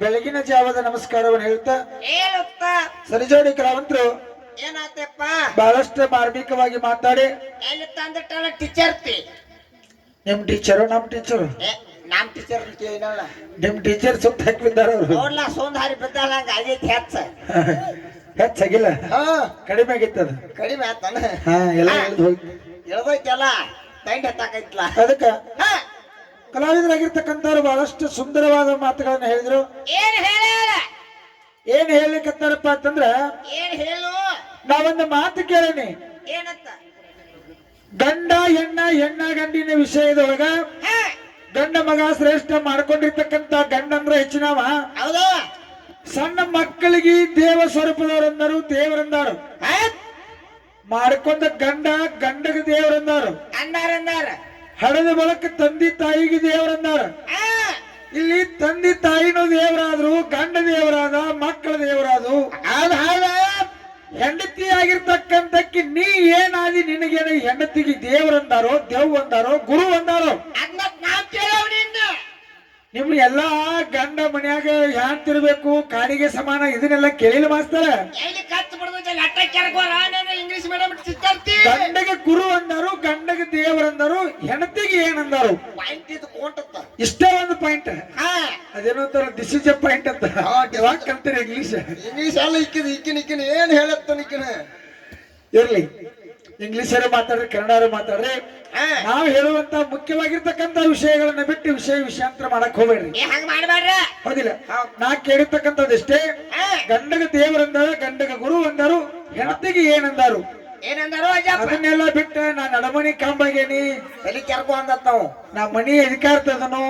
ಬೆಳಗಿನ ಜಾವದ ನಮಸ್ಕಾರವನ್ನು ಹೇಳ್ತಾ ಹೇಳುತ್ತಾ ಸರಿಜೋಡಿ ಕಲಾವಂತರು ಏನಾತಪ್ಪ ಬಹಳಷ್ಟು ಮಾರ್ಮಿಕವಾಗಿ ಮಾತಾಡಿ ಎಲ್ಲಿ ತಂದಿಟ್ಟಲ್ಲ ಟೀಚರ್ತಿ ನಿಮ್ ಟೀಚರು ನಮ್ ಟೀಚರು ನಮ್ ಟೀಚರ್ ಏನಲ್ಲ ನಿಮ್ ಟೀಚರ್ ಸುತ್ತ ಹಾಕಿ ಬಿದ್ದಾರ ಅವ್ರು ನೋಡ್ಲಾ ಸೋಂದ್ ಹಾರಿ ಬಿದ್ದಾಳ ಹಂಗ ಆಗೈತಿ ಹೆಚ್ಚಾಗಿಲ್ಲ ಕಡಿಮೆ ಆಗಿತ್ತದ ಕಡಿಮೆ ಆತಾನ ಹಾ ಎಲ್ಲ ಎಳ್ದ್ ಹೋಗಿ ಹೇಳ್ದೈತಲ್ಲ ತಂಡ ಹತ್ತಾಕೈತ್ಲ ಅದಕ್ಕ ಕಲಾವಿದರಾಗಿರ್ತಕ್ಕಂಥವ್ರು ಬಹಳಷ್ಟು ಸುಂದರವಾದ ಮಾತುಗಳನ್ನ ಹೇಳಿದ್ರು. ಏನ್ ಹೇಳ ಏನ್ ಹೇಳಿಕತ್ತಾರಪ್ಪ ಅಂತಂದ್ರ ಏನ್ ಹೇಳು ನಾವೊಂದು ಮಾತು ಕೇಳೇನಿ. ಏನಂತ ಗಂಡ ಹೆಣ್ಣ ಗಂಡಿನ ವಿಷಯದೊಳಗ ಗಂಡ ಮಗ ಶ್ರೇಷ್ಠ ಮಾಡ್ಕೊಂಡಿರ್ತಕ್ಕಂಥ ಗಂಡಂದ್ರ ಹೆಚ್ಚಿನವ. ಹೌದು ಸಣ್ಣ ಮಕ್ಕಳಿಗೆ ದೇವ ಸ್ವರೂಪದವರಂದರು ದೇವರಂದಾರು ಮಾಡ್ಕೊಂಡ ಗಂಡಗ ದೇವರಂದಾರು ಅಂದಾರ ಹಡದ ಬಳಕ ತಂದೆ ತಾಯಿಗೆ ದೇವರಂದಾರ. ಇಲ್ಲಿ ತಂದೆ ತಾಯಿನೂ ದೇವರಾದ್ರು ಗಂಡ ದೇವರಾದ ಮಕ್ಕಳ ದೇವರಾದ್ರು. ಹೆಂಡತಿ ಆಗಿರ್ತಕ್ಕಂಥಕ್ಕೆ ನೀ ಏನಾದಿ ನಿನಗೇನ ಹೆಂಡತಿಗೆ ದೇವರಂದಾರೋ ದೆವ್ ಅಂದಾರೋ ಗುರು ಅಂದಾರೋ ನಿಮ್ ಎಲ್ಲಾ ಗಂಡ ಮನ್ಯಾಗ ಹ್ಯಾಂತಿರ್ಬೇಕು ಕಾಡಿಗೆ ಸಮಾನ ಇದನ್ನೆಲ್ಲ ಕೇಳಿಲ್ಲ ಮಾಸ್ತರ. ಇಂಗ್ಲಿಷ್ ಮೀಡಿಯಂ ಗಂಡಗೆ ಗುರು ಅಂದಾರು ಗಂಡಗೆ ದೇವರಂದಾರು ಹೆಂಡತಿಗೆ ಏನಂದಾರು ಇಷ್ಟೇ ಒಂದು ಪಾಯಿಂಟ್. ಅದೇನೋ ತರ ದಿಸ್ ಇಸ್ ಎ ಪಾಯಿಂಟ್ ಅಂತ ಯಾವಾಗ ಕಲ್ತೀರಿ ಇಂಗ್ಲಿಷ್ ಎಲ್ಲ ಇಕ್ಕಿನ ಏನ್ ಹೇಳತ್ತ ಇರ್ಲಿ ಇಂಗ್ಲಿಷರು ಮಾತಾಡ್ರಿ ಕನ್ನಡ ಮಾತಾಡ್ರಿ. ನಾವು ಹೇಳುವಂತ ಮುಖ್ಯವಾಗಿರ್ತಕ್ಕಂತ ವಿಷಯಗಳನ್ನ ಬಿಟ್ಟು ವಿಷಯಾಂತರ ಮಾಡಕ್ ಹೋಗ್ಬೇಡ್ರಿ. ಹೌದಿಲ್ಲ ನಾ ಕೇಳಿರ್ತಕ್ಕಂಥದ್ದಷ್ಟೇ. ಗಂಡಗ ದೇವರಂದಾರ ಗಂಡಗ ಗುರು ಅಂದಾರು ಹೆಂಡತಿಗೆ ಏನಂದಾರು ಅದನ್ನೆಲ್ಲ ಬಿಟ್ಟ ನಾ ನಡಮಣಿ ಕಾಂಬಾಗೇನಿ ತಲೆ ಕೆರ್ಕೊ ಅಂದತ್ ನಾವು ನಾ ಮನಿ ಅಧಿಕಾರ ತದನು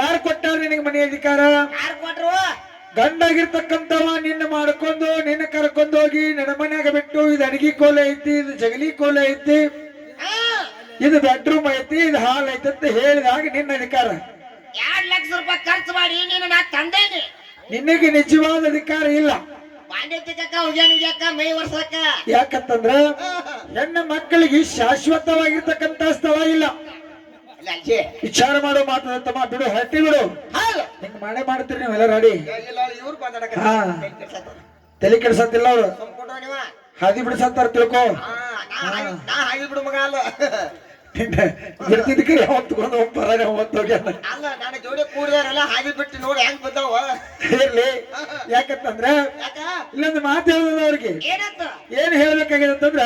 ಯಾರು ಕೊಟ್ಟಾರ ನಿನಗೆ ಮನಿ ಅಧಿಕಾರ? ಯಾರು ಕೊಟ್ರು? ಗಂಡಾಗಿರ್ತಕ್ಕಂಥವ ನಿನ್ನ ಮಾಡ್ಕೊಂಡು ನಿನ್ನ ಕರ್ಕೊಂಡು ಹೋಗಿ ನಡಮನ್ಯಾಗ ಬಿಟ್ಟು ಇದು ಅಡಿಗೆ ಕೋಲೆ ಐತಿ ಇದು ಜಗಲಿ ಕೋಲೆ ಐತಿ ಇದು ಬೆಡ್ರೂಮ್ ಐತಿ ಇದು ಹಾಲ್ ಐತಿ ಅಂತ ಹೇಳಿದಾಗ ನಿನ್ನ ಅಧಿಕಾರ. 2 ಲಕ್ಷ ರೂಪಾಯಿ ಖರ್ಚು ಮಾಡಿ ನೀನು ನಾ ತಂದೇನಿ. ನಿನಗೆ ನಿಜವಾದ ಅಧಿಕಾರ ಇಲ್ಲ. ಮೈ ವರ್ಷಕ್ಕ ಯಾಕಂತಂದ್ರ ಹೆಣ್ಣ ಮಕ್ಕಳಿಗೆ ಶಾಶ್ವತವಾಗಿರ್ತಕ್ಕಂತ ಸ್ಥಳ ಇಲ್ಲ. ವಿಚಾರ ಮಾಡೋ ಮಾತಾಡತ್ತಮ್ಮ ಬಿಡು ಹಟ್ಟಿ ಬಿಡು ಹಿಂಗ್ ಮಾಡೇ ಮಾಡ್ತೀರಿ ನೀವೆಲ್ಲ ರೆಡಿ. ತಲೆ ಕೆಡ್ಸತ್ತಿಲ್ಲ ಅವ್ರು ಹಾದಿ ಬಿಡಿಸತ್ತಾರ ತಿಳ್ಕೊ. ಬಿಡು ಮಗ ಅಲ್ಲ ಬಿಡ್ತಿದ್ದಕ್ಕೆ ಯಾವತ್ತು ತಗೊಂಡು ಹೋಗ್ಯಾನ ಅಲ್ಲ ನನ್ನ ಜೋಡಿ ಕೂಡಿದಾರಲ್ಲ ಹಾದಿ ಬಿಟ್ಟು ನೋಡಿ ಹೆಂಗ್ ಬಿದ್ದಾವ. ಇರ್ಲಿ ಯಾಕಂತಂದ್ರ ಇಲ್ಲೊಂದು ಮಾತು ಹೇಳದ ಅವ್ರಿಗೆ ಏನ್ ಹೇಳ್ಬೇಕಾಗಿದೆ ಅಂತಂದ್ರ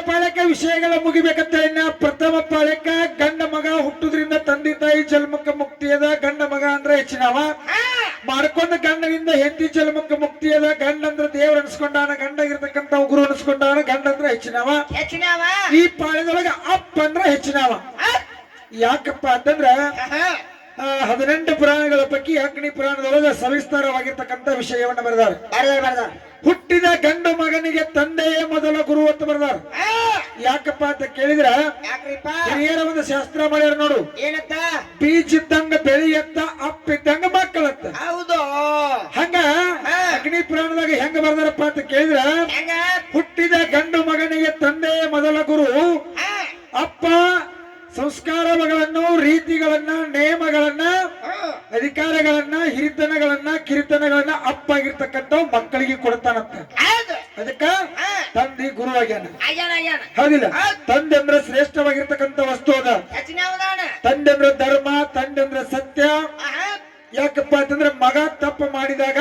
ಪಾಳಕ ವಿಷಯಗಳ ಮುಗಿಬೇಕಂತ ಪ್ರಥಮ ಪಾಳಕ ಗಂಡ ಮಗ ಹುಟ್ಟುದ್ರಿಂದ ತಂದೆ ತಾಯಿ ಜನ್ಮಕ್ಕ ಮುಕ್ತಿಯದ ಗಂಡ ಮಗ ಅಂದ್ರೆ ಹೆಚ್ಚಿನವ ಮಾಡ್ಕೊಂಡ ಗಂಡನಿಂದ ಹೆಂಡತಿ ಜನ್ಮಕ್ಕ ಮುಕ್ತಿಯದ ಗಂಡ ಅಂದ್ರೆ ದೇವ್ರ ಅನ್ಸ್ಕೊಂಡಾನ ಗಂಡ ಇರ್ತಕ್ಕಂಥ ಗುರು ಅನ್ಸ್ಕೊಂಡಾನ ಗಂಡ ಅಂದ್ರೆ ಹೆಚ್ಚಿನವ. ಈ ಪಾಳ್ಯದೊಳಗ ಅಪ್ಪ ಅಂದ್ರ ಹೆಚ್ಚಿನವ. ಯಾಕಪ್ಪ ಅಂತಂದ್ರ 18 ಪುರಾಣಗಳ ಪೈಕಿ ಅಗ್ನಿ ಪುರಾಣದೊಳಗ ಸವಿಸ್ತಾರವಾಗಿರ್ತಕ್ಕಂಥ ವಿಷಯವನ್ನ ಬರೆದಾರ. ಹುಟ್ಟಿದ ಗಂಡು ಮಗನಿಗೆ ತಂದೆಯೇ ಮೊದಲ ಗುರು ಅಂತ ಬರೆದಾರ. ಯಾಕಪ್ಪ ಅಂತ ಕೇಳಿದ್ರ ಹಿರಿಯರ ಒಂದು ಶಾಸ್ತ್ರ ಮಾಡ್ಯಾರ ನೋಡು. ಏನತ್ತ ಬೀಜಿದ್ದಂಗ ಬೆಳೆಯತ್ತ ಅಪ್ಪಿದ್ದಂಗ ಮಕ್ಕಳತ್ತ. ಹೌದು ಹಂಗ ಅಗ್ನಿ ಪುರಾಣದಾಗ ಹೆಂಗ ಬರ್ದಾರಪ್ಪ ಅಂತ ಕೇಳಿದ್ರ ಹುಟ್ಟಿದ ಗಂಡು ಮಗನಿಗೆ ತಂದೆಯೇ ಮೊದಲ ಗುರು. ಅಪ್ಪ ಸಂಸ್ಕಾರಗಳನ್ನು ರೀತಿಗಳನ್ನ ನೇಮಗಳನ್ನ ಅಧಿಕಾರಗಳನ್ನ ಹಿರಿತನಗಳನ್ನ ಕಿರಿತನಗಳನ್ನ ಅಪ್ಪ ಆಗಿರ್ತಕ್ಕಂಥ ಮಕ್ಕಳಿಗೆ ಕೊಡ್ತಾನಂತ. ಅದಕ್ಕ ತಂದೆ ಗುರು ಆಗ್ಯಾನ. ಹೌದಿಲ್ಲ ತಂದೆ ಅಂದ್ರೆ ಶ್ರೇಷ್ಠವಾಗಿರ್ತಕ್ಕಂಥ ವಸ್ತು ಅದ. ತಂದೆ ಅಂದ್ರೆ ಧರ್ಮ ತಂದೆ ಅಂದ್ರೆ ಸತ್ಯ. ಯಾಕಪ್ಪ ಅಂತಂದ್ರೆ ಮಗ ತಪ್ಪು ಮಾಡಿದಾಗ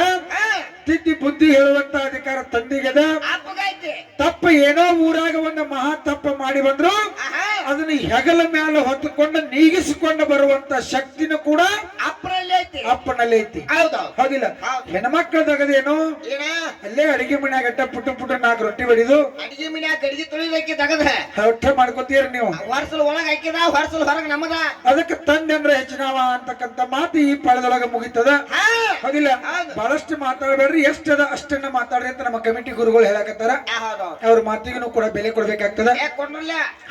ತಿದ್ದಿ ಬುದ್ಧಿ ಹೇಳುವಂತ ಅಧಿಕಾರ ತಂದಿಗೆದ. ತಪ್ಪ ಏನೋ ಊರಾಗ ಒಂದು ಮಹಾ ತಪ್ಪ ಮಾಡಿ ಬಂದ್ರು ಅದನ್ನ ಹೆಗಲ ಮೇಲೆ ಹೊತ್ತುಕೊಂಡು ನೀಗಿಸಿಕೊಂಡು ಬರುವಂತ ಶಕ್ತಿನೂ ಕೂಡ ಅಪ್ಪನಲ್ಲಿ ಐತಿ. ಹೌದಿಲ್ಲ ಹೆಣ್ಮಕ್ಳದಾಗದೇನು ಅಲ್ಲೇ ಅಡಿಗೆ ಮನ್ಯಾಗ ಅಡ್ಡ ಪುಟ್ಟು 4 ರೊಟ್ಟಿ ಬಡಿದು ಅಡಿಗೆ ಮನ್ಯಾಗ ಗಡಿಗೆ ತೊಳಿಬೇಕಿ ತಗದ ಹೊಟ್ಟೆ ಮಾಡ್ಕೋತೀರಿ ನೀವು. ಹೊರಸಲ್ ಒಳಗ ಹಾಕಿದ ಹೊರಸಲ್ ಹೊರಗ ನಮದ. ಅದಕ್ಕೆ ತಂದೆ ಅಂದ್ರೆ ಹೆಚ್ಚಿನವ ಅಂತಕ್ಕಂಥ ಮಾತು ಈ ಪಾಳದೊಳಗ ಮುಗಿತದ. ಹೌದಿಲ್ಲ ಬಹಳಷ್ಟು ಮಾತಾಡಬೇಡ್ರಿ ಎಷ್ಟದ ಅಷ್ಟನ್ನ ಮಾತಾಡ್ರಿ ಅಂತ ನಮ್ಮ ಕಮಿಟಿ ಗುರುಗಳು ಹೇಳಕತ್ತಾರ. ಅವ್ರ ಮಾತಿಗೂ ಕೂಡ ಬೆಲೆ ಕೊಡ್ಬೇಕಾಗ್ತದ.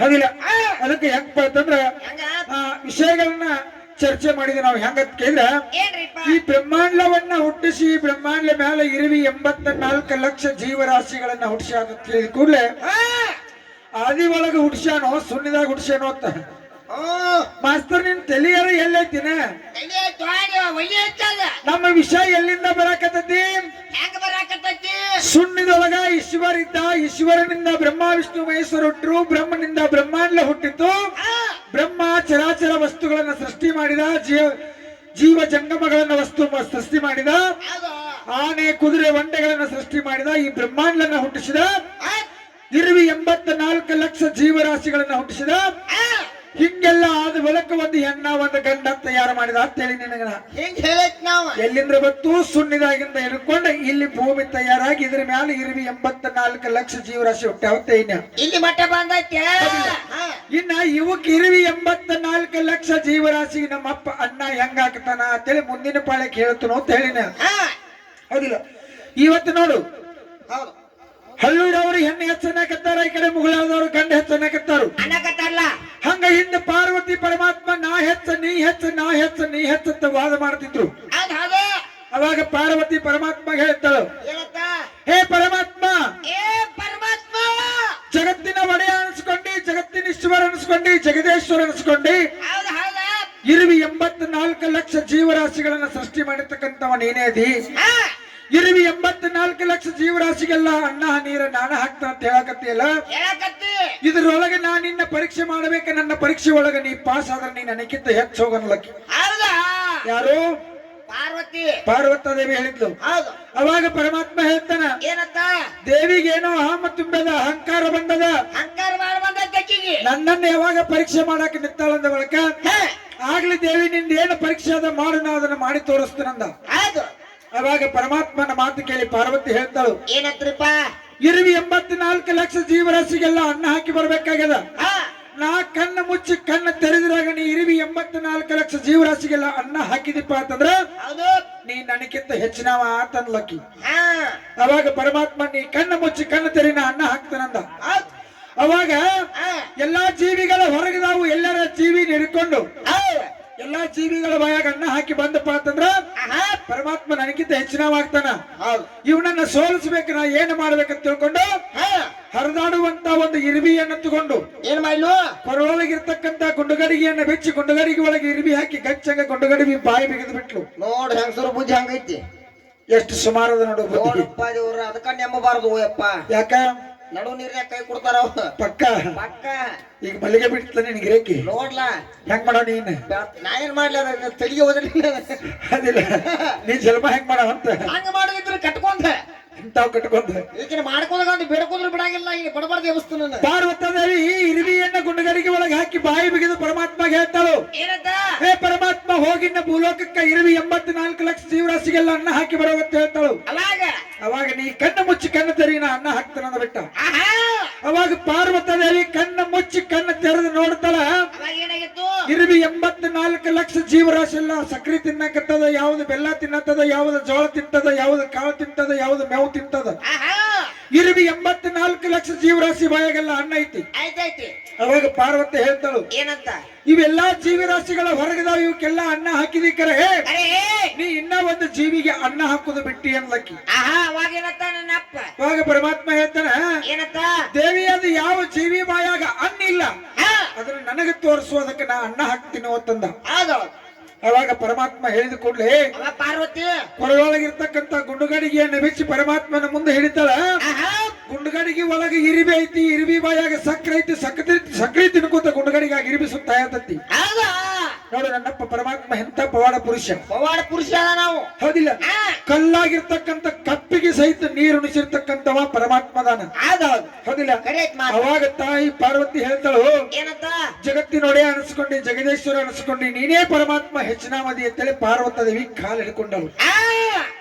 ಹೌದಿಲ್ಲ ಅದಕ್ಕೆ ಹೆಂಗಪ್ಪ ಅಂತಂದ್ರ ವಿಷಯಗಳನ್ನ ಚರ್ಚೆ ಮಾಡಿದ್ವಿ ನಾವು. ಹೆಂಗ ಕೇಳಿದ್ರ ಈ ಬ್ರಹ್ಮಾಂಡವನ್ನ ಹುಟ್ಟಿಸಿ ಬ್ರಹ್ಮಾಂಡ ಮೇಲೆ ಇರುವಿ 84 ಲಕ್ಷ ಜೀವರಾಶಿಗಳನ್ನ ಹುಟ್ಟಿಸಿ ಅಂತ ಕೇಳಿದ ಕೂಡಲೇ ಆದಿ ಒಳಗ ಹುಡ್ಸ್ಯಾನೋ ಸುಣ್ಣಿದಾಗ ಹುಡ್ಸ್ಯಾನೋ ಅಂತ ಮಾಸ್ತರ್ ನಿನ್ ತಲಿಯರ ಎಲ್ಲೈತಿನ ಒಲಿ ಹೆಚ್ಚದ ನಮ್ಮ ವಿಷಯ ಎಲ್ಲಿಂದ ಬರಾಕತ್ತೈತಿ ಹೆಂಗ ಬರಾಕತ್ತೈತಿ ಸುಣ್ಣಿದೊಳಗ ಈಶ್ವರ ಇದ್ದ ಈಶ್ವರನಿಂದ ಬ್ರಹ್ಮ ವಿಷ್ಣು ಮಹೇಶ್ವರ ಹುಟ್ಟರು ಬ್ರಹ್ಮನಿಂದ ಬ್ರಹ್ಮಾಂಡ ಹುಟ್ಟಿತು ಬ್ರಹ್ಮ ಚರಾಚರ ವಸ್ತುಗಳನ್ನ ಸೃಷ್ಟಿ ಮಾಡಿದ ಜೀವ ಜಂಗಮಗಳನ್ನ ಸೃಷ್ಟಿ ಮಾಡಿದ ಆನೆ ಕುದುರೆ ಒಂಟೆಗಳನ್ನ ಸೃಷ್ಟಿ ಮಾಡಿದ ಈ ಬ್ರಹ್ಮಾಂಡನ ಹುಟ್ಟಿಸಿದ ಇರುವಿ 84 ಲಕ್ಷ ಜೀವರಾಶಿಗಳನ್ನ ಹುಟ್ಟಿಸಿದ ಹಿಂಗೆಲ್ಲ ಆದ ಬಳಿಕ ಒಂದು ಹೆಣ್ಣ ಒಂದು ಗಂಡ ತಯಾರು ಮಾಡಿದ ಅಂತೇಳಿ ನಿನಗ ಹೆಂಗ್ ಹೇಳೈತ್ ನಾವ ಎಲ್ಲಿಂದ ಬತ್ತು ಸುಣ್ಣಿದಾಗಿಂದ ಹಿಡ್ಕೊಂಡು ಇಲ್ಲಿ ಭೂಮಿ ತಯಾರಾಗಿ ಇದ್ರ ಮ್ಯಾಲ ಇರುವಿ 84 ಲಕ್ಷ ಜೀವರಾಶಿ ಹುಟ್ಟಾವತ್ತೆ ಇಲ್ಲಿ ಮಟ್ಟ ಬಂದೈತೆ ಇನ್ನ ಇವಕ್ ಇರುವಿ 84 ಲಕ್ಷ ಜೀವರಾಶಿ ನಮ್ಮಪ್ಪ ಅಣ್ಣ ಹೆಂಗ ಹಾಕ್ತಾನ ಅಂತೇಳಿ ಮುಂದಿನ ಪಾಳಕ್ಕೆ ಹೇಳ್ತಾನೋ ಅಂತ ಹೇಳಿನ ಹೌದಿಲ್ಲ ಇವತ್ತು ನೋಡು ಹೌದು ಹಳ್ಳೂರವರು ಹೆಣ್ಣು ಹೆಚ್ಚನ್ನಕತ್ತಾರ ಈ ಕಡೆ ಮುಗಳಾದವರು ಗಂಡ ಹೆಚ್ಚನ್ನಕತ್ತಾರು ಅನ್ನಕತ್ತಾರಲ್ಲ ಹಂಗ ಹಿಂದೆ ಪಾರ್ವತಿ ಪರಮಾತ್ಮ ನಾ ಹೆಚ್ಚ ನೀ ಹೆಚ್ಚ ನಾ ಹೆಚ್ಚ ನೀ ಹೆಚ್ಚ ಅಂತ ವಾದ ಮಾಡ್ತಿದ್ರು ಹೌದ್ ಹೌದು ಅವಾಗ ಪಾರ್ವತಿ ಪರಮಾತ್ಮ ಹೇಳ್ತಾಳು ಏನತ್ತ ಹೇ ಪರಮಾತ್ಮ ಏ ಪರಮಾತ್ಮ ಜಗತ್ತಿನ ಒಡೆಯ ಅನಿಸ್ಕೊಂಡಿ ಜಗತ್ತಿನ ಈಶ್ವರ ಅನಿಸ್ಕೊಂಡಿ ಜಗದೇಶ್ವರ ಅನಿಸ್ಕೊಂಡಿ ಹೌದ್ ಹೌದ ಇರುವಿ 84 ಲಕ್ಷ ಜೀವರಾಶಿಗಳನ್ನ ಸೃಷ್ಟಿ ಮಾಡಿರ್ತಕ್ಕಂಥವ ನೀನೇ ಅದಿ ಇರುವಿ 84 ಲಕ್ಷ ಜೀವರಾಶಿಗೆಲ್ಲ ಅನ್ನ ನೀರ ನಾನ ಹಾಕ್ತ ಅಂತ ಹೇಳಕತ್ತಿಯಲ್ಲ ಹೇಳಕತ್ತಿ ಇದ್ರೊಳಗೆ ನಾ ನಿನ್ನ ಪರೀಕ್ಷೆ ಮಾಡಬೇಕ ನನ್ನ ಪರೀಕ್ಷೆ ಒಳಗ ನೀ ಪಾಸ್ ಆದ್ರೆ ನೀ ನನಕ್ಕಿಂತ ಹೆಚ್ಚು ಹೋಗನ್ಲಕ್ಕಿ ಹೌದಾ ಯಾರು ಪಾರ್ವತಿ ಪಾರ್ವತಾದೇವಿ ಹೇಳಿದ್ಲು ಹೌದು ಅವಾಗ ಪರಮಾತ್ಮ ಹೇಳ್ತಾನ ಏನತ್ತ ದೇವಿಗೇನೋ ಹಾಮ ತುಂಬದ ಅಹಂಕಾರ ಬಂದದ ಹಂಗಾರ ಮಾಡ ಬಂದೈತೆ ಅಕ್ಕಿಗೆ ನನ್ನನ್ನು ಯಾವಾಗ ಪರೀಕ್ಷೆ ಮಾಡಾಕ ನಿತ್ತಾಳಂದ ಬಳಕ ಆಗ್ಲಿ ದೇವಿ ನಿಂದ ಏನು ಪರೀಕ್ಷೆ ಅದ ಮಾಡು ನಾ ಅದನ್ನ ಮಾಡಿ ತೋರಿಸ್ತೇನಂದ ಹೌದು ಅವಾಗ ಪರಮಾತ್ಮನ ಮಾತು ಕೇಳಿ ಪಾರ್ವತಿ ಹೇಳ್ತಾಳು ಏನತ್ರಿಪ್ಪ ಇರುವಿ 84 ಲಕ್ಷ ಜೀವರಾಶಿಗೆಲ್ಲ ಅನ್ನ ಹಾಕಿ ಬರ್ಬೇಕಾಗ್ಯದ ನಾ ಕಣ್ಣು ಮುಚ್ಚಿ ಕಣ್ಣು ತೆರೆದ್ರಾಗ ನೀ ಇರುವಿ 84 ಲಕ್ಷ ಜೀವರಾಶಿಗೆಲ್ಲ ಅನ್ನ ಹಾಕಿದಿಪ್ಪ ಅಂತಂದ್ರ ಹೌದು ನೀ ನನಗಿಂತ ಹೆಚ್ಚಿನವ ಅಂತನ್ಲಕ್ಕಿ ಹಾ ಅವಾಗ ಪರಮಾತ್ಮ ನೀ ಕಣ್ಣು ಮುಚ್ಚಿ ಕಣ್ಣು ತೆರಿ ನಾ ಅನ್ನ ಹಾಕ್ತಾನಂದ ಹೌದು ಅವಾಗ ಎಲ್ಲಾ ಜೀವಿಗಳ ಹೊರಗದಾವು ಎಲ್ಲರ ಜೀವಿ ಹಿಡ್ಕೊಂಡು ಹೌದು ಎಲ್ಲಾ ಜೀವಿಗಳ ಬಾಯಾಗ ಅನ್ನ ಹಾಕಿ ಬಂದಪ್ಪ ಅಂತಂದ್ರ ಪರಮಾತ್ಮ ನನಗಿಂತ ಹೆಚ್ಚಿನವಾಗ್ತಾನ ಇವನನ್ನ ಸೋಲಿಸ್ಬೇಕು ನಾ ಏನ್ ಮಾಡ್ಬೇಕಂತ ತಿಳ್ಕೊಂಡು ಹರಿದಾಡುವಂತ ಒಂದು ಇರ್ಬಿಯನ್ನು ತಗೊಂಡು ಏನ್ ಮಾಡ್ಲು ಕೊರೊಳಗಿರ್ತಕ್ಕಂತ ಗುಂಡುಗಡಿಗೆಯನ್ನ ಬೆಚ್ಚಿ ಗುಂಡುಗಡಿಗೆ ಒಳಗೆ ಇರ್ಬಿ ಹಾಕಿ ಗಚ್ಚಂಗ ಗುಂಡುಗಡಿಗೆ ಬಾಯಿ ಬಿಗಿದು ಬಿಟ್ಲು ನೋಡ್ ಹೆಂಗಸರು ಬುದ್ಧಿ ಹಂಗೈತಿ ಎಷ್ಟು ಸುಮಾರದ ನೋಡು ನೋಡಪ್ಪ ದೇವ್ರ ಅದಕ್ಕ ನೆಮ್ಮಬಾರದು ಯಪ್ಪ ಯಾಕ ನಡು ನೀರ್ನ್ಯಾಗ ಕೈ ಕೊಡ್ತಾರ ಪಕ್ಕ ಪಕ್ಕ ಈಗ ಮಲ್ಲಿಗೆ ಬಿಡ್ತಾನೆ ನಿನಗೆ ರೇಖಿ ನೋಡ್ಲಾ ಹೆಂಗ್ ಮಾಡೋ ನೀನ್ ನಾ ಏನ್ ಮಾಡ್ಲ ತೆಲಿಗೆ ಹೋದ್ರಿಲ್ಲ ಅದಿಲ್ಲ ನೀ ಜನ್ಮ ಹೆಂಗ್ ಮಾಡೋ ಅಂತ ಹಂಗ ಮಾಡೋದಿದ್ರೆ ಕಟ್ಕೊಂಡ ಇಂತಾವ್ ಕಟ್ಕೊಂಡ ಈಗಿನ ಮಾಡ್ಕೊಂಡ್ ಬೇಡ್ಕೊಂಡ್ರು ಬಿಡಂಗಿಲ್ಲ ಈಗ ಬಡಬಾರ್ದು ದೇವಸ್ಥಾನ ಪಾರ್ವತದೇವಿ ಇರುವಿಯನ್ನ ಗುಂಡುಗಡಿಗೆ ಒಳಗೆ ಹಾಕಿ ಬಾಯಿ ಬಿಗಿದು ಪರಮಾತ್ಮ ಹೇಳ್ತಾಳು ಏನಂತ ಹೇ ಪರಮಾತ್ಮ ಹೋಗಿನ ಭೂಲೋಕಕ್ಕ ಇರುವಿ 84 ಲಕ್ಷ ಜೀವರಾಶಿಗೆಲ್ಲ ಅನ್ನ ಹಾಕಿ ಬರೋವಂತ ಹೇಳ್ತಾಳು ಅವಾಗ ನೀ ಕಣ್ಣು ಮುಚ್ಚಿ ಕಣ್ಣು ತೆರಿ ನಾ ಅನ್ನ ಹಾಕ್ತಾನ ಬಿಟ್ಟ ಅವಾಗ ಪಾರ್ವತದೇವಿ ಕಣ್ಣು ಮುಚ್ಚಿ ಕಣ್ಣು ತೆರೆದು ನೋಡ್ತಾಳ ಇರುವಿ 84 ಲಕ್ಷ ಜೀವರಾಶಿ ಎಲ್ಲ ಸಕ್ರಿ ತಿನ್ನಕತ್ತದ ಯಾವ್ದು ಬೆಲ್ಲ ತಿನ್ನತ್ತದ ಯಾವ್ದು ಜೋಳ ತಿಂತದ ಯಾವ್ದು ಕಾಳು ತಿಂತದ ಯಾವ್ದು ಮೇವು ತಿಂತದ ಇರುವಿ 84 ಲಕ್ಷ ಜೀವರಾಶಿ ಬಾಯಾಗೆಲ್ಲ ಅನ್ನ ಐತಿ ಅವಾಗ ಪಾರ್ವತಿ ಹೇಳ್ತಾಳು ಏನಂತ ಇವೆಲ್ಲಾ ಜೀವರಾಶಿಗಳ ಹೊರಗದಾವ ಇವಕ್ಕೆಲ್ಲ ಅನ್ನ ಹಾಕಿದಿ ಕರೆ ನೀ ಇನ್ನ ಒಂದು ಜೀವಿಗೆ ಅನ್ನ ಹಾಕುದು ಬಿಟ್ಟಿ ಅನ್ಲಕ್ಕಿ ಅವಾಗ ಪರಮಾತ್ಮ ಹೇಳ್ತಾನ ಏನಂತ ದೇವಿ ಅದು ಯಾವ ಜೀವಿ ಬಾಯಾಗ ಅನ್ನ ಇಲ್ಲ ಅದನ್ನ ನನಗೆ ತೋರಿಸುವುದಕ್ಕೆ ನಾ ಅನ್ನ ಹಾಕ್ತೀನಿ ಅಂತಂದ ಅವಾಗ ಪರಮಾತ್ಮ ಹೇಳಿದ ಕೂಡ್ಲೆ ಪಾರ್ವತಿ ಹೊರೊಳಗಿರ್ತಕ್ಕಂತ ಗುಂಡುಗಡಿಗೆಯನ್ನು ಬೆಚ್ಚಿ ಪರಮಾತ್ಮನ ಮುಂದೆ ಹಿಡಿತಾಳ ಗುಂಡುಗಡಿಗೆ ಒಳಗೆ ಇರಿಬಿ ಐತಿ ಇರಿಬಿ ಬಾಯಾಗ ಸಕ್ರೆ ಐತಿ ಸಕ್ರೆ ತಿನ್ಕೋತ ಗುಂಡುಗಡಿಗಾಗಿ ಇರಿಬಿ ಸುತ್ತಾ ಇರ್ತತಿ ನೋಡು ನನ್ನಪ್ಪ ಪರಮಾತ್ಮ ಎಂತ ಪವಾಡ ಪುರುಷ ನಾವು ಹೌದಿಲ್ಲ ಕಲ್ಲಾಗಿರ್ತಕ್ಕಂತ ಕಪ್ಪಿಗೆ ಸಹಿತ ನೀರು ಉಣಿಸಿರ್ತಕ್ಕಂತವ ಪರಮಾತ್ಮದಾನ ಹೌದಿಲ್ಲ ಅವಾಗ ತಾಯಿ ಪಾರ್ವತಿ ಹೇಳ್ತಾಳು ಏನಂತ ಜಗತ್ತಿನೊಡೆ ಅನಿಸ್ಕೊಂಡಿ ಜಗದೇಶ್ವರ ಅನಿಸ್ಕೊಂಡಿ ನೀನೇ ಪರಮಾತ್ಮ ಹೆಚ್ಚಿನ ಮದಿ ಅಂತೇಳಿ ಪಾರ್ವತದೇವಿ ಕಾಲು ಹಿಡ್ಕೊಂಡಳು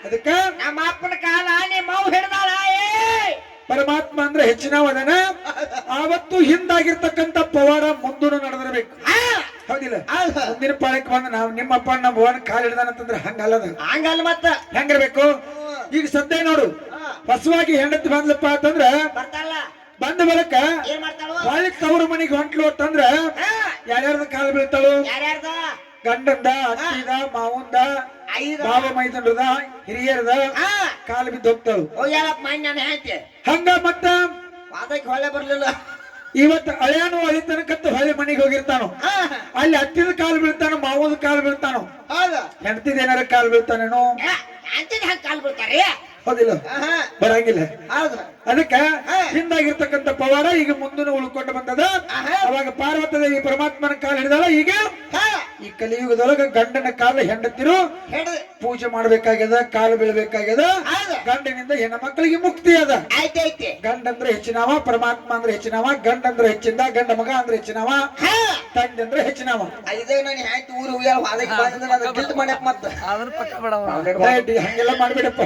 ಅದಕ್ಕ ನಮ್ಮ ಅಪ್ಪನ ಕಾಲ ನಿಮ್ಮ ಹಿಡ್ದಾಳ ಪರಮಾತ್ಮ ಅಂದ್ರೆ ಹೆಚ್ಚಿನವದನ ಆವತ್ತು ಹಿಂದಾಗಿರ್ತಕ್ಕಂತ ಪವಾಡ ಮುಂದೂ ನಡೆದಿರ್ಬೇಕು ಹೌದಿಲ್ಲ ಮುಂದಿನ ಪಾಳಕ್ಕೆ ಬಂದ ನಾವು ನಿಮ್ಮಪ್ಪ ನಮ್ಮ ಭವನ ಕಾಲು ಹಿಡ್ದಾನಂತಂದ್ರೆ ಹಂಗಲ್ಲ ಮತ್ತ ಹೆಂಗಿರ್ಬೇಕು ಈಗ ಸದ್ಯ ನೋಡು ಹೊಸವಾಗಿ ಹೆಂಡತಿ ಬಂದ್ಲಪ್ಪ ಅಂತಂದ್ರ ಬಂದ ಬಳಕ ಹೊಳಿ ತವ್ರ ಮನಿಗೆ ಹೊಂಟ್ಲು ಅಂತಂದ್ರ ಯಾರ್ಯಾರ್ದ ಕಾಲು ಬೀಳ್ತಾಳು ಗಂಡಂದ ಅತ್ತಿದ ಮಾವಂದ ಬಾವ ಮೈದಂಡ್ರದ ಹಿರಿಯರದ ಕಾಲು ಬಿದ್ದು ಹೋಗ್ತಾಳು ನಾನು ಹೇಳ್ತೆ ಹಂಗ ಮತ್ತ ಅದಕ್ಕೆ ಹೊಳೆ ಬರ್ಲಿಲ್ಲ ಇವತ್ತು ಅಳಿಯಾನು ಅಳಿತನಕತ್ತ ಹೊಳ್ಳಿ ಮನೆಗೆ ಹೋಗಿರ್ತಾನು, ಅಲ್ಲಿ ಹತ್ತಿದ ಕಾಲು ಬೀಳ್ತಾನ, ಮಾವದ ಕಾಲು ಬೀಳ್ತಾನು, ಹೌದು ಹೆಂಡತಿದ ಏನಾರ ಕಾಲು ಬೀಳ್ತಾನೇನೋ, ಅಂತಿದ್ ಹಂಗ ಕಾಲ್ ಬಿಡ್ತಾರೆ. ಹೌದಿಲ್ಲ, ಬರಂಗಿಲ್ಲ. ಹೌದು ಅದಕ್ಕ ಹಿಂದಾಗಿರ್ತಕ್ಕಂಥ ಪವಾಡ ಈಗ ಮುಂದೂ ಉಳ್ಕೊಂಡು ಬಂದದ. ಅವಾಗ ಪಾರ್ವತ ದೇವಿ ಪರಮಾತ್ಮನ ಕಾಲು ಹಿಡಿದಾಳ. ಈಗ ಈ ಕಲಿಯುಗದೊಳಗ ಗಂಡನ ಕಾಲು ಹೆಂಡತಿರು ಪೂಜೆ ಮಾಡ್ಬೇಕಾಗ್ಯದ, ಕಾಲು ಬೀಳ್ಬೇಕಾಗ್ಯದ. ಗಂಡನಿಂದ ಹೆಣ್ಣ ಮಕ್ಕಳಿಗೆ ಮುಕ್ತಿ ಅದ. ಆಯ್ತೈತಿ. ಗಂಡ ಅಂದ್ರೆ ಹೆಚ್ಚಿನವ, ಪರಮಾತ್ಮ ಅಂದ್ರೆ ಹೆಚ್ಚಿನವ, ಗಂಡ ಅಂದ್ರೆ ಹೆಚ್ಚಿಂದ, ಗಂಡ ಮಗ ಅಂದ್ರೆ ಹೆಚ್ಚಿನವ, ತಂದೆ ಅಂದ್ರೆ ಹೆಚ್ಚಿನವ. ನಾನು ಆಯ್ತು ಊರು ಗಿಲ್ಟ್ ಮಾಡಕ್ ಮತ್ತ ಹಂಗೆಲ್ಲ ಮಾಡ್ಬೇಡಪ್ಪ.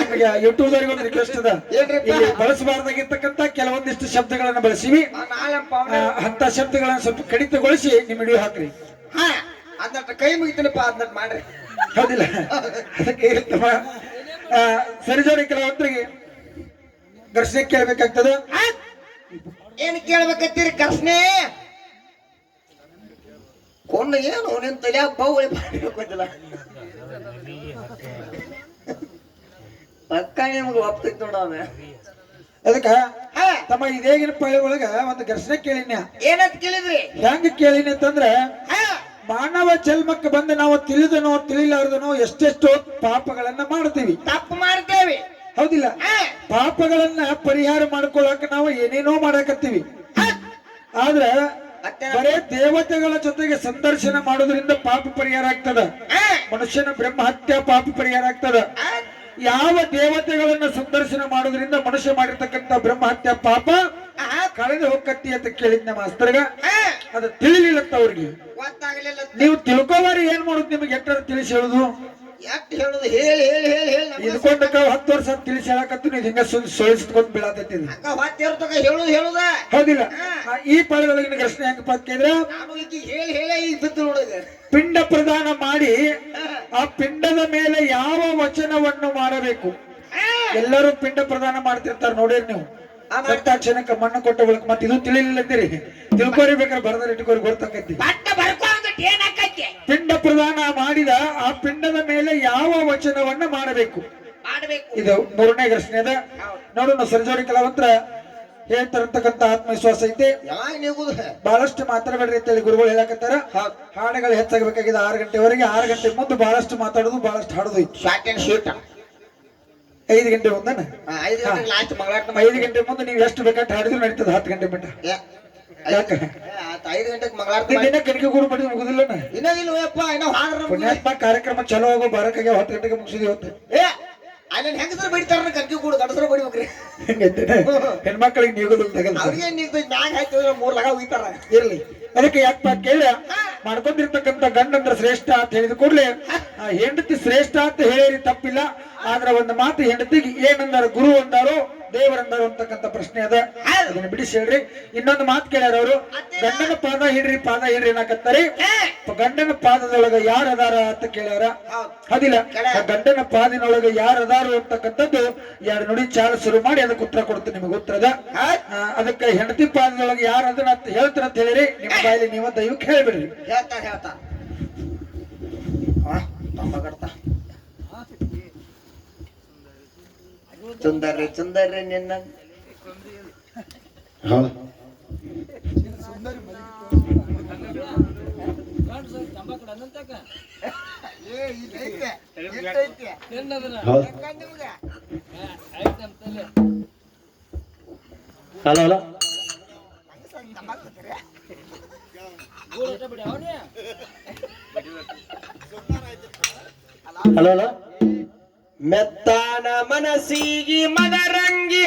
ನಮಗೆ ಯೂಟ್ಯೂಬ್ ದವರಿಗೆ ಒಂದು ರಿಕ್ವೆಸ್ಟ್ ಅದ, ಇಲ್ಲಿ ಬಳಸಬಾರ್ದಾಗಿರ್ತಕ್ಕಂಥ ಕೆಲವೊಂದಿಷ್ಟು ಶಬ್ದಗಳನ್ನ ಬಳಸಿವಿ. ಅಂತ ಶಬ್ದಗಳನ್ನ ಸ್ವಲ್ಪ ಕಡಿತಗೊಳಿಸಿ ನಿಮ್ ವಿಡಿಯೋ ಹಾಕ್ರಿ. ಅದನ್ನ ಕೈ ಮುಗಿತೀನಪ್ಪ, ಅದನ್ನ ಮಾಡ್ರಿ. ಹೌದಿಲ್ಲ, ಅದಕ್ಕೆ ಇರುತ್ತಮ್ಮ. ಸರಿಜೋಡಿ ಕೆಲವೊಂದರಿಗೆ ಘರ್ಷಣೆ ಕೇಳ್ಬೇಕಾಗ್ತದ. ಏನ್ ಕೇಳ್ಬೇಕತ್ತೀರಿ ಕರ್ಷಣೆ? ಕೊಂಡು ಏನು ನಿನ್ ತಲೆ ಬಾವುಳಿ ಮಾಡಿಲ್ಲ ಪಕ್ಕ ನಿಮ್ಗೆ ಒಪ್ತೈತಿ ನೋಡವ. ಅದಕ್ಕ ತಮ್ಮ ಇದೇಗಿನ ಪಳ್ಳಿ ಒಳಗ ಒಂದು ಘರ್ಷಣೆ ಕೇಳಿನ್ಯ. ಏನಂತ ಕೇಳಿದ್ರಿ? ಹೆಂಗ ಕೇಳಿನಿ ಅಂತಂದ್ರ, ಮಾನವ ಜನ್ಮಕ್ಕೆ ಬಂದು ನಾವು ತಿಳಿದನೋ ತಿಳಿಲಾರ್ದನೋ ಎಷ್ಟೆಷ್ಟೋ ಪಾಪಗಳನ್ನ ಮಾಡ್ತೀವಿ, ತಪ್ಪು ಮಾಡ್ತೇವೆ. ಹೌದಿಲ್ಲ? ಪಾಪಗಳನ್ನ ಪರಿಹಾರ ಮಾಡ್ಕೊಳಕ ನಾವು ಏನೇನೋ ಮಾಡಕತ್ತೀವಿ. ಆದ್ರ ಬರೇ ದೇವತೆಗಳ ಜೊತೆಗೆ ಸಂದರ್ಶನ ಮಾಡೋದ್ರಿಂದ ಪಾಪ ಪರಿಹಾರ ಆಗ್ತದ. ಮನುಷ್ಯನ ಬ್ರಹ್ಮ ಹತ್ಯ ಪಾಪ ಪರಿಹಾರ ಆಗ್ತದ. ಯಾವ ದೇವತೆಗಳನ್ನ ಸಂದರ್ಶನ ಮಾಡೋದ್ರಿಂದ ಮನುಷ್ಯ ಮಾಡಿರ್ತಕ್ಕಂಥ ಬ್ರಹ್ಮ ಹತ್ಯ ಪಾಪ ಕಳೆದು ಹೋಗತ್ತಿ ಅಂತ ಕೇಳಿದ್ ನಮ್ಮ ಮಾಸ್ತರ್ಗ. ಅದು ತಿಳಿಲಿಲ್ಲಂತ ಅವ್ರಿಗೆ. ನೀವು ತಿಳ್ಕೋವಾರಿ ಏನ್ ಮಾಡುದು? ನಿಮಗೆ ಎಟ್ಟಾರ ತಿಳಿಸಿ ಹೇಳುದು? ಯಾಕೆ ಹೇಳುದು? ಹೇಳಿ ಹೇಳಿ ಹೇಳಿ ಹೇಳಿ ಇದಕೊಂಡ 10 ವರ್ಷ ತಿಳಿಸಿ ಹೇಳಕತ್ತು ನೀವು ಹಿಂಗ ಸೋಳಿಸ್ಕೊಂಡ್ ಬೀಳತೈತಿ. ಹೇಳುದು ಹೇಳುದ ಹೌದಿಲ್ಲ? ಈ ಪಾಳದೊಳಗಿನ ಘರ್ಷಣೆ ಹೆಂಗಪ್ಪ ಅಂತ ಕೇಳಿದ್ರೆ, ಹೇಳಿ ಹೇಳಿ ಈಗ ಬಿದ್ದು ನೋಡಿದೆ. ಪಿಂಡ ಪ್ರದಾನ ಮಾಡಿ ಆ ಪಿಂಡದ ಮೇಲೆ ಯಾವ ವಚನವನ್ನು ಮಾಡಬೇಕು? ಎಲ್ಲರೂ ಪಿಂಡ ಪ್ರದಾನ ಮಾಡ್ತಿರ್ತಾರೆ ನೋಡಿರಿ ನೀವು. ಸತ್ತಾಕ್ಷಣಕ್ಕೆ ಮಣ್ಣು ಕೊಟ್ಟ ಬಳಿಕ ಮತ್ತೆ ಇದು ತಿಳಿಲಿಲ್ಲಂತೀರಿ. ತಿಳ್ಕೋರಿ ಬೇಕಾದ್ರೆ ಬರದಾರ ಇಟ್ಕೋರಿ ಗೊತ್ತಾಕೈತಿ. ಪಿಂಡ ಪ್ರದಾನ ಮಾಡಿದ ಆ ಪಿಂಡದ ಮೇಲೆ ಯಾವ ವಚನವನ್ನ ಮಾಡಬೇಕು? ಇದು 3ನೇ ಘರ್ಷಣೆ ಅದ. ನೋಡೋಣ, ಸರ್ಜೋಡಿ ಕಲಾವಂತರ ಹೇಳ್ತಾರಂತಕ್ಕಂಥ ಆತ್ಮವಿಶ್ವಾಸ ಐತಿ. ಬಹಳಷ್ಟು ಮಾತಾಡಬೇಡ್ರಿ ಅಂತೇಳಿ ಗುರುಗಳು ಹೇಳಕತ್ತಾರ. ಹಾಡುಗಳು ಹೆಚ್ಚಾಗಬೇಕಾಗಿದೆ 6 ಗಂಟೆವರೆಗೆ. 6 ಗಂಟೆ ಮುಂದೆ ಬಹಳಷ್ಟು ಮಾತಾಡೋದು, ಬಹಳಷ್ಟು ಹಾಡೋದು ಐತಿ. 5 ಗಂಟೆ ಮುಂದನ 5 ಗಂಟೆ ಮುಂದೆ ನೀವು ಎಷ್ಟು ಬೇಕಾಟ ಹಾಡಿದ್ರು ನಡೀತದ. 10 ಗಂಟೆ ಬಿಟ್ಟ ಯಾಕ 5 ಗಂಟೆಗೆ ಮಂಗಳಾರತಿ ದಿನ ಕಣಿಕೆ ಕೂಡ ಮಾಡಿದ್ರೆ ಮುಗುದಿಲ್ಲ. ಪುಣ್ಯಾತ್ಮ ಕಾರ್ಯಕ್ರಮ ಚಲೋ ಆಗೋ ಬಾರಕಾಗೆ 10 ಗಂಟೆಗೆ ಮುಗಿಸಿದ್ವಿ ಹೊತ್ತು. ಅಲ್ಲಿ ಹೆಂಗಸರು ಬಡಿತಾರ, ಕರ್ಕಿ ಕೂಡ ಗಡಸರು ಬಡಿಬೇಕ್ರಿ. ಹೆಣ್ಮಕ್ಳಿಗೆ ನೀಗುದು ಅವ್ರಿಗೆ ಮ್ಯಾಗ ಹಾಕಿದ್ರೆ 3 ಲಗ ಉಯ್ತಾರ. ಇರ್ಲಿ. ಅದಕ್ಕೆ ಯಾಕಪ್ಪ ಕೇಳ, ಮಾಡ್ಕೊಂಡಿರ್ತಕ್ಕಂಥ ಗಂಡಂದ್ರ ಶ್ರೇಷ್ಠ ಅಂತ ಹೇಳಿದ ಕೂಡ್ಲೆ ಹೆಂಡತಿ ಶ್ರೇಷ್ಠ ಅಂತ ಹೇಳಿರಿ ತಪ್ಪಿಲ್ಲ. ಆದ್ರ ಒಂದು ಮಾತು ಹೆಂಡತಿಗೆ ಏನಂದಾರ, ಗುರು ಅಂದಾರೋ ದೇವರಂದಾರೋ ಅಂತಕ್ಕಂಥ ಪ್ರಶ್ನೆ ಅದ. ಅದನ್ನ ಬಿಡಿಸಿ ಹೇಳ್ರಿ. ಇನ್ನೊಂದು ಮಾತು ಕೇಳ್ಯಾರ ಅವರು, ಗಂಡನ ಪಾದ ಹಿಡ್ರಿ ಪಾದ ಹಿಡ್ರಿ ಅನ್ನಕತ್ತಾರಿ. ಗಂಡನ ಪಾದದೊಳಗ ಯಾರ ಅದಾರ ಅಂತ ಕೇಳ್ಯಾರ. ಹೌದಿಲ್ಲ? ಗಂಡನ ಪಾದಿನೊಳಗ ಯಾರ ಅದಾರು ಅಂತಕ್ಕಂಥದ್ದು 2 ನುಡಿ ಚಾಲ ಶುರು ಮಾಡಿ ಅದಕ್ಕೆ ಉತ್ತರ ಕೊಡ್ತೀನಿ. ನಿಮಗೆ ಉತ್ತರದ ಅದಕ್ಕೆ ಹೆಂಡತಿ ಪಾದದೊಳಗೆ ಯಾರ ಅದನ್ನ ಅಂತ ಹೇಳ್ತಾರ ಅಂತ ಹೇಳಿರಿ. ನಿಮ್ಮ ಬಾಯಲ್ಲಿ ನೀವು ದಯವಿಟ್ಟು ಹೇಳ್ಬಿಡ್ರಿ. ಹೇಳ್ತಾ ಸುಂದರ್ರಿ ಸುಂದರ್ರಿ ನಿನ್ನ ಹಲೋ ಹಲೋ ಹಲೋ ಮೆತ್ತಾನ ಮನಸ್ಸಿಗೆ ಮದರಂಗಿ